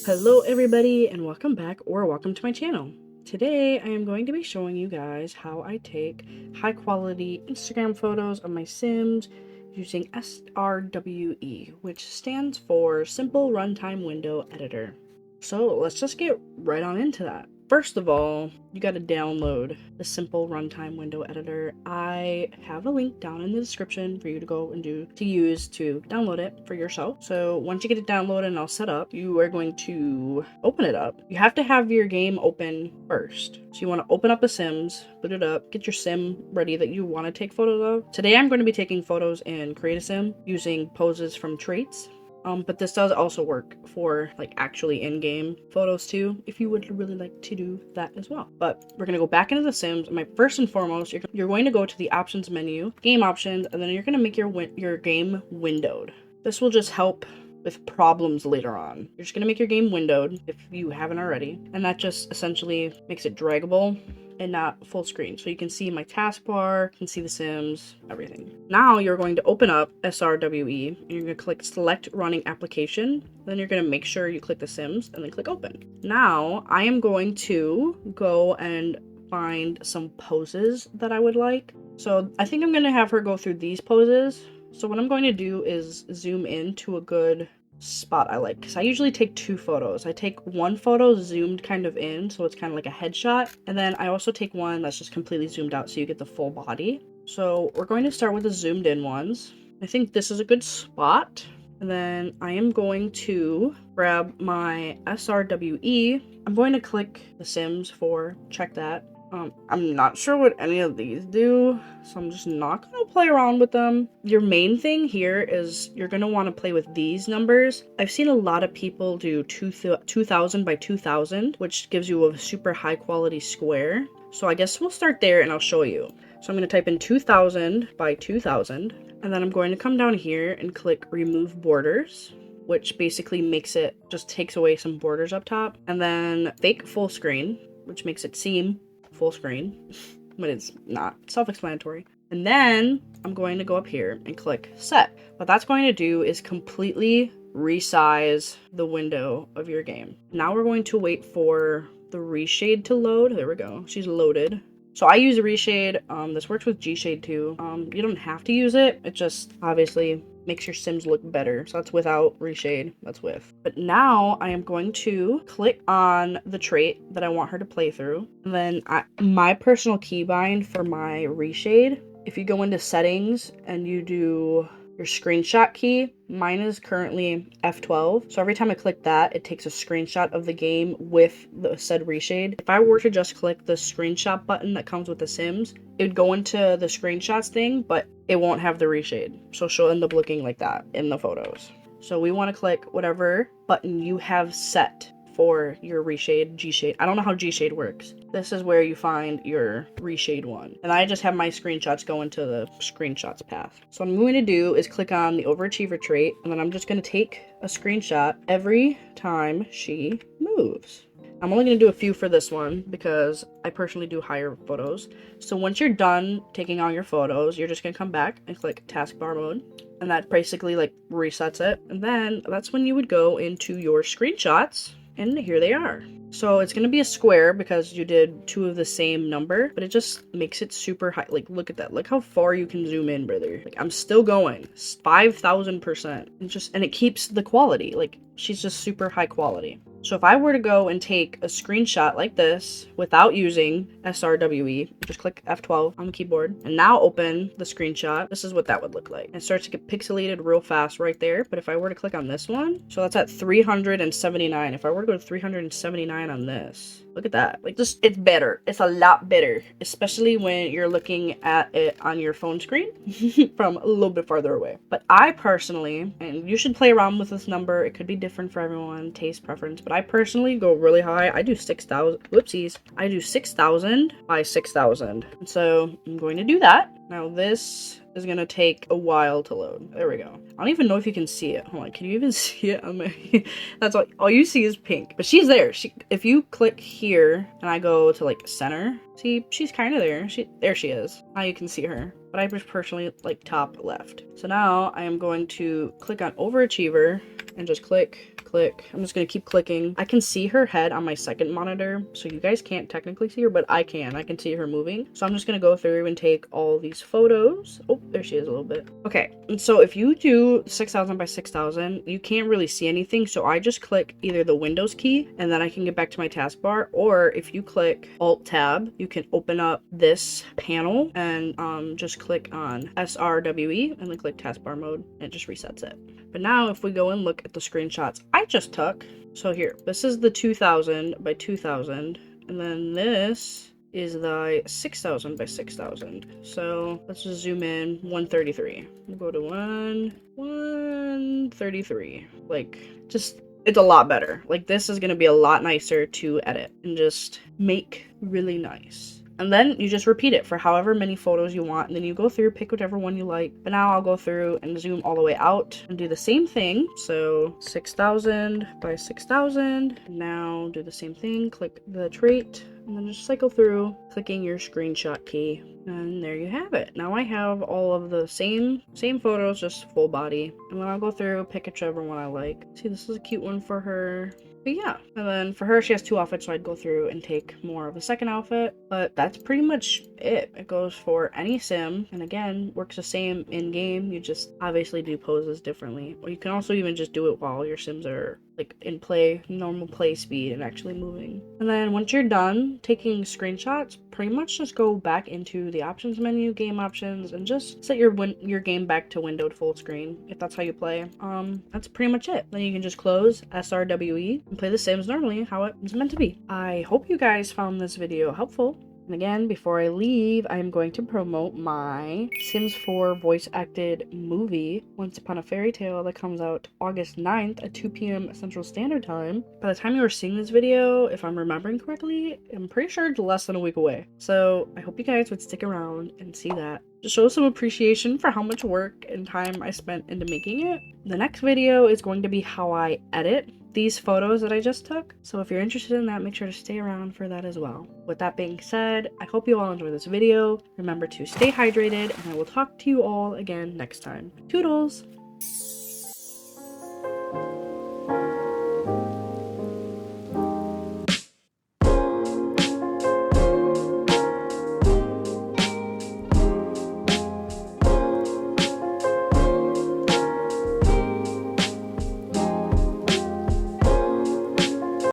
Hello everybody and welcome back or welcome to my channel. Today I am going to be showing you guys how I take high quality Instagram photos of my Sims using SRWE, which stands for Simple Runtime Window Editor. So let's just get right on into that. First of all, you got to download the Simple Runtime Window Editor. I have a link down in the description for you to go and use to download it for yourself. So once you get it downloaded and all set up, you are going to open it up. You have to have your game open first. So you want to open up a Sims, boot it up, get your sim ready that you want to take photos of. Today I'm going to be taking photos in Create a Sim using poses from traits. But this does also work for like actually in-game photos too, if you would really like to do that as well. But we're gonna go back into the Sims. First and foremost, you're going to go to the options menu, game options, and then you're gonna make your game windowed. This will just help with problems later on. You're just gonna make your game windowed if you haven't already, and that just essentially makes it draggable and not full screen. So you can see my taskbar, you can see the Sims, everything. Now you're going to open up SRWE and you're gonna click select running application. Then you're gonna make sure you click the Sims and then click open. Now I am going to go and find some poses that I would like. So I think I'm gonna have her go through these poses. So what I'm going to do is zoom in to a good spot I like, because I usually take two photos. I take one photo zoomed kind of in, so it's kind of like a headshot, and then I also take one that's just completely zoomed out so you get the full body. So we're going to start with the zoomed in ones. I think this is a good spot, and then I am going to grab my SRWE. I'm going to click the Sims for check that. I'm not sure what any of these do, so I'm just not going to play around with them. Your main thing here is you're going to want to play with these numbers. I've seen a lot of people do 2000 by 2000, which gives you a super high quality square. So I guess we'll start there and I'll show you. So I'm going to type in 2000 by 2000, and then I'm going to come down here and click remove borders, which basically just takes away some borders up top, and then fake full screen, which makes it seem full screen, but it's not. Self-explanatory. And then I'm going to go up here and click set. What that's going to do is completely resize the window of your game. Now we're going to wait for the reshade to load. There we go. She's loaded. So I use a reshade. This works with G-Shade too. You don't have to use it. It just obviously makes your Sims look better. So that's without reshade, that's with. But now I am going to click on the trait that I want her to play through. And then my personal keybind for my reshade, if you go into settings and you do your screenshot key, mine is currently F12. So every time I click that, it takes a screenshot of the game with the said reshade. If I were to just click the screenshot button that comes with the Sims, it would go into the screenshots thing, but it won't have the reshade. So she'll end up looking like that in the photos. So we want to click whatever button you have set for your reshade, G-Shade. I don't know how G-Shade works. This is where you find your reshade one. And I just have my screenshots go into the screenshots path. So what I'm going to do is click on the overachiever trait, and then I'm just going to take a screenshot every time she moves. I'm only going to do a few for this one because I personally do higher photos. So once you're done taking all your photos, you're just going to come back and click taskbar mode. And that basically like resets it. And then that's when you would go into your screenshots. And here they are. So it's going to be a square because you did two of the same number, but it just makes it super high. Like, look at that. Look how far you can zoom in, brother. Like, I'm still going 5,000%. And it keeps the quality. Like, she's just super high quality. So if I were to go and take a screenshot like this without using SRWE, just click F12 on the keyboard and now open the screenshot. This is what that would look like. It starts to get pixelated real fast right there. But if I were to click on this one, so that's at 379. If I were to go to 379 on this, look at that. Like, just, it's better. It's a lot better, especially when you're looking at it on your phone screen from a little bit farther away. But I personally, and you should play around with this number. It could be different for everyone, taste preference, but I personally go really high. I do 6,000. Whoopsies. I do 6,000 by 6,000. So I'm going to do that. Now this is gonna take a while to load. There we go. I don't even know if you can see it. Hold on, can you even see it on my that's all you see is pink. But she's there. If you click here and I go to like center, see, she's kind of there. There she is. Now you can see her. But I just personally like top left. So now I am going to click on overachiever and just click. I'm just gonna keep clicking. I can see her head on my second monitor, so you guys can't technically see her, but I can see her moving. So I'm just gonna go through and take all these photos. Oh, there she is a little bit. Okay, and so if you do 6000 by 6000, you can't really see anything, so I just click either the Windows key and then I can get back to my taskbar, or if you click Alt Tab, you can open up this panel and just click on SRWE and then click taskbar mode, and it just resets it. But now if we go and look at the screenshots I just took, so here, this is the 2000 by 2000, and then this is the 6000 by 6000. So let's just zoom in, 133. We'll go to 133. Like, just, it's a lot better. Like, this is gonna be a lot nicer to edit and just make really nice. And then you just repeat it for however many photos you want, and then you go through, pick whichever one you like. But now I'll go through and zoom all the way out and do the same thing. So 6000 by 6000. Now do the same thing, click the trait, and then just cycle through, clicking your screenshot key. And there you have it. Now I have all of the same photos, just full body. And then I'll go through, pick whichever one I like. See, this is a cute one for her. But yeah, and then for her, she has 2 outfits, so I'd go through and take more of a second outfit. But that's pretty much it. It goes for any sim, and again, works the same in-game. You just obviously do poses differently. Or you can also even just do it while your sims are like in play, normal play speed, and actually moving. And then once you're done taking screenshots, pretty much just go back into the options menu, game options, and just set your game back to windowed full screen if that's how you play. That's pretty much it. Then you can just close SRWE and play the Sims normally how it was meant to be. I hope you guys found this video helpful. And again, before I leave, I am going to promote my Sims 4 voice acted movie, Once Upon a Fairy Tale, that comes out August 9th at 2 p.m. Central Standard Time. By the time you are seeing this video, if I'm remembering correctly, I'm pretty sure it's less than a week away. So I hope you guys would stick around and see that. Just show some appreciation for how much work and time I spent into making it. The next video is going to be how I edit these photos that I just took. So if you're interested in that, make sure to stay around for that as well. With that being said, I hope you all enjoyed this video. Remember to stay hydrated, and I will talk to you all again next time. Toodles!